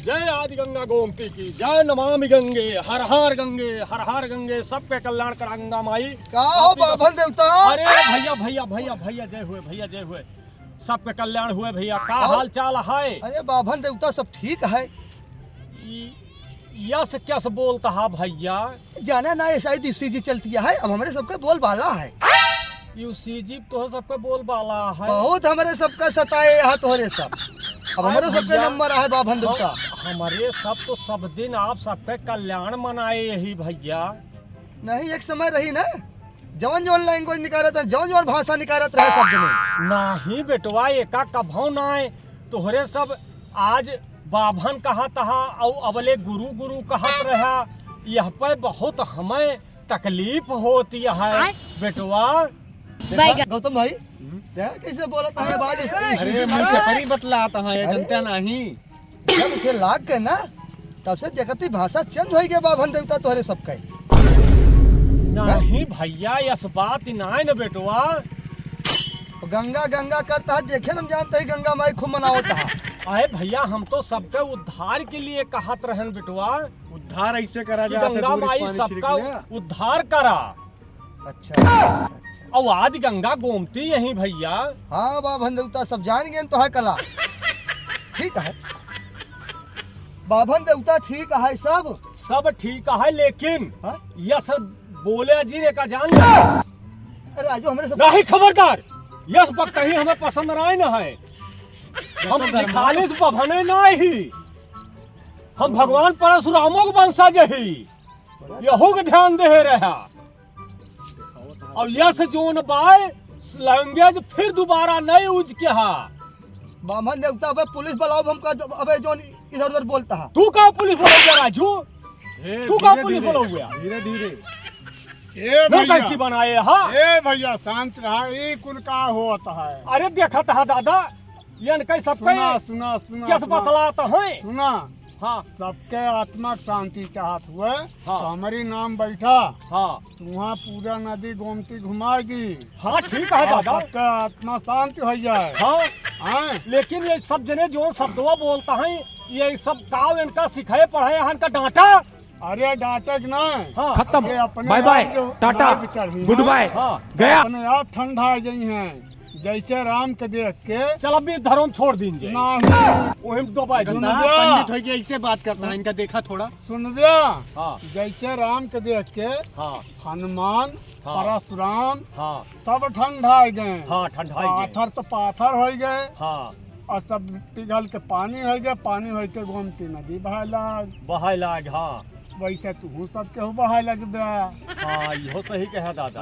जय आदि गंगा गोमती की जय। नमामि गंगे हर हर गंगे सबके कल्याण करा गंगा माई। बाभन देवता। अरे भैया भैया भैया भैया जय हुए सबके कल्याण हुए भैया। का हाल चाल है? अरे बाभन देवता सब ठीक है। यस क्या से बोलता है भैया? जाना ना ऐसा ही यूसीजी चलती है। अब हमारे सबका बोल बाला है। यूसीजी तो सबके बोल बाला है। बहुत हमारे सबका सताए है तोहरे सब। अब हमारे सबके नंबर है बाभन देवता। हमारे सब तो सब दिन आप सबके कल्याण मनाए यही भैया। नहीं एक समय रही ना जवन जवन लैंग्वेज निकालत जवन जवन भाषा निकालत रहे सब जने। नहीं बेटवा एका कभौ नाय तोहरे सब आज बाभन कहत हा और अबले गुरु गुरु कहत रहा। यह पे बहुत हमें तकलीफ होती है बेटवा। गौतम भाई कैसे बोलता है आवाज ऐसे? अरे मुझे परी बतलाता है जनता नहीं। जब से लाग के ना तब से देखती भाषा चेंज हो गया बाभन देवता तोहरे सबके। नहीं भैया यस बात नाय न बेटवा। गंगा गंगा करता है देखे हम जानते ही गंगा माई खूब मनावता है। अरे भैया हम तो सबके उद्धार के लिए कहत रहन बेटवा। उद्धार ऐसे करा जाता है गंगा माई सबका उद्धार करा। अच्छा और आदि गंगा गोमती यही भैया। हाँ बाभन देवता सब जान गए तो है कला। ठीक है बाभन देवता ठीक है सब ठीक है लेकिन हाँ? यस बोले जी का जान ले। अरे राजू हमारे सब नहीं खबरदार यस वक्त ही हमें पसंद नहीं है। हम खालिश बभने नहीं। हम भगवान परशुरामों के वंशज ही यहू के ध्यान दे रहा। और यस जोन बाय लैंग्वेज फिर दोबारा नहीं यूज के हा। बाभन देवता अब पुलिस बुलाओ हमका अबे जोन इधर उधर बोलता है। तू का पुलिस बोलो राजू? तू का पुलिस बोलो गया? धीरे धीरे की बनाए हा। ए भैया शांत रहा। ये कुल का होता है? अरे देखा था दादा ये कई सबके सुना कैसे बतलाता है। सुना हाँ सबके आत्मा चाहती चाहत हुए। हाँ। तो हमारी नाम बैठा हाँ वहाँ पूरा नदी गोमती घुमा दी। हाँ ठीक है दादा। सबका आत्मा शांति हो जाए। हाँ लेकिन ये सब जने जो शब्दवा बोलता है ये सब काव इनका सिखाए पढ़ाए इनका डांटा। अरे डांटे ना। हाँ खत्म bye bye tata goodbye. हाँ गया अपने आप ठंडा गई हैं जैसे राम के देख के। चल अभी धर्म छोड़ दीजिए। पंडित हो ऐसे बात करता है इनका देखा थोड़ा सुन दिया। हाँ जैसे राम के देख के हाँ हनुमान हाँ। परशुराम हाँ सब ठंडा गए। हाँ ठंडा पाथर तो पाथर हो गए। हाँ और सब पिघल के पानी हो गए। पानी हो के गोमती नदी बहाय लाग। हाँ वैसे तू सब केहू बहाय लग दे। हाँ यो सही कहा दादा।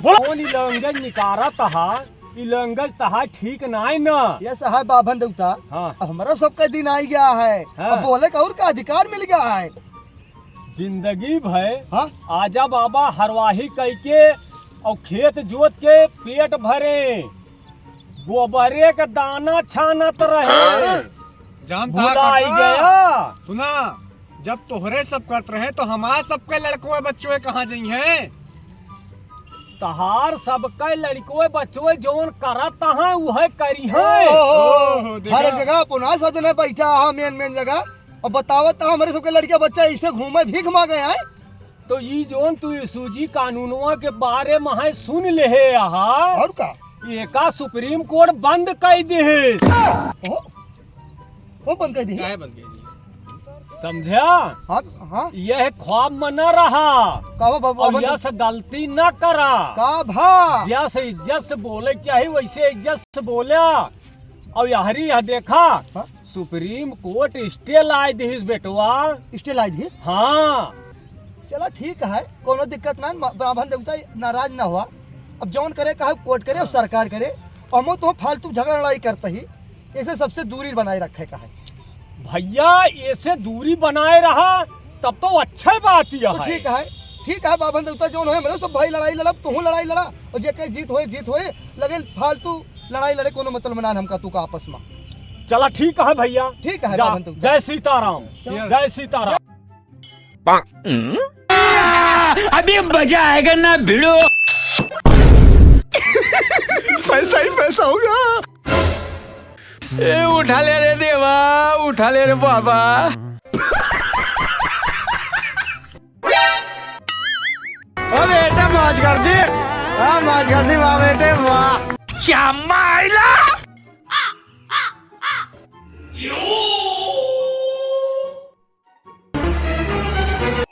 कौन लैंग्वेज निकारत हा लैंग्वेज तहा ठीक नाई न। ये है बाभन देवता। हाँ अब हमारा सबका दिन आ गया है। हाँ। अब बोले का और का अधिकार मिल गया है। जिंदगी भर हाँ? आजा बाबा हरवाही कह के और खेत जोत के पेट भरे गोबरे का दाना छानत रहे। भुलाई गया। सुना जब तोहरे सब करत रहे तो हमारे सबके लड़कों बच्चों कहाँ जाई हैं? तहार सबके लड़कों बच्चों जोन करत है वह करी है। हर जगह पुनः सब जने बैठा है मेन जगह और बतावत हमारे सबके लड़के बच्चा ऐसे घूमे भीख मांगे हैं। तो ये जोन तू सूजी कानूनों के बारे में है सुन ले और का एका सुप्रीम कोर्ट बंद कर दे। वो बंद कर दी समझा? हाँ हाँ यह ख्वाब में न रहा और यस गलती न करा। का भा जैस इज्जत से बोले चाहिए वैसे इज्जत से बोला। और यहरी यह देखा हाँ? सुप्रीम कोर्ट स्टे लाई दी बेटवा। स्टे लाई दी। हाँ चला ठीक है कोनो दिक्कत ना। बाभन देवता नाराज ना हुआ। अब जौन करे कहा कोर्ट करे और सरकार करे और तो फालतू झगड़ा लड़ाई करते ही ऐसे सबसे दूरी बनाए रखे का है। भैया ऐसे दूरी बनाए रहा तब तो अच्छा बात यह तो ठीक है बाभन देवता जो है मेरे सब भाई लड़ाई लड़ा तू लड़ाई लड़ा और जे कहीं जीत होए लगे फालतू लड़ाई लड़े कोनो मतलब में ना हमका तू का आपस में। चला ठीक है भैया। ठीक है बाभन देवता। जय सीताराम जय सीताराम। अभी मजा आएगा ना भिड़ो। पैसा ही पैसा होगा। उठा ले रे देवा, उठा ले रे बाबा। ओ बेटा मौज कर दी, मौज कर दी वाह बेटे वाह। क्या माइला।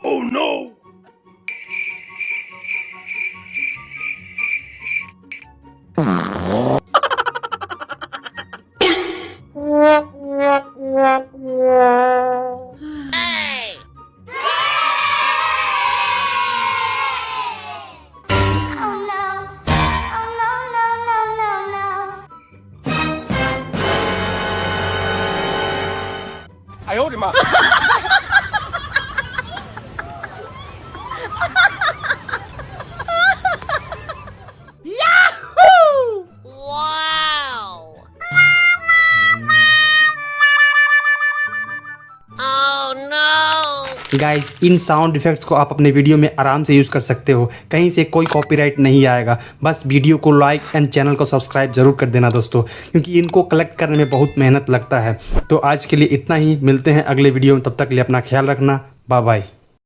Oh no! Guys in sound effects को आप अपने वीडियो में आराम से यूज़ कर सकते हो, कहीं से कोई कॉपीराइट नहीं आएगा। बस वीडियो को लाइक एंड चैनल को सब्सक्राइब जरूर कर देना दोस्तों, क्योंकि इनको कलेक्ट करने में बहुत मेहनत लगता है। तो आज के लिए इतना ही, मिलते हैं अगले वीडियो में, तब तक के लिए अपना ख्याल रखना, बाय बाय।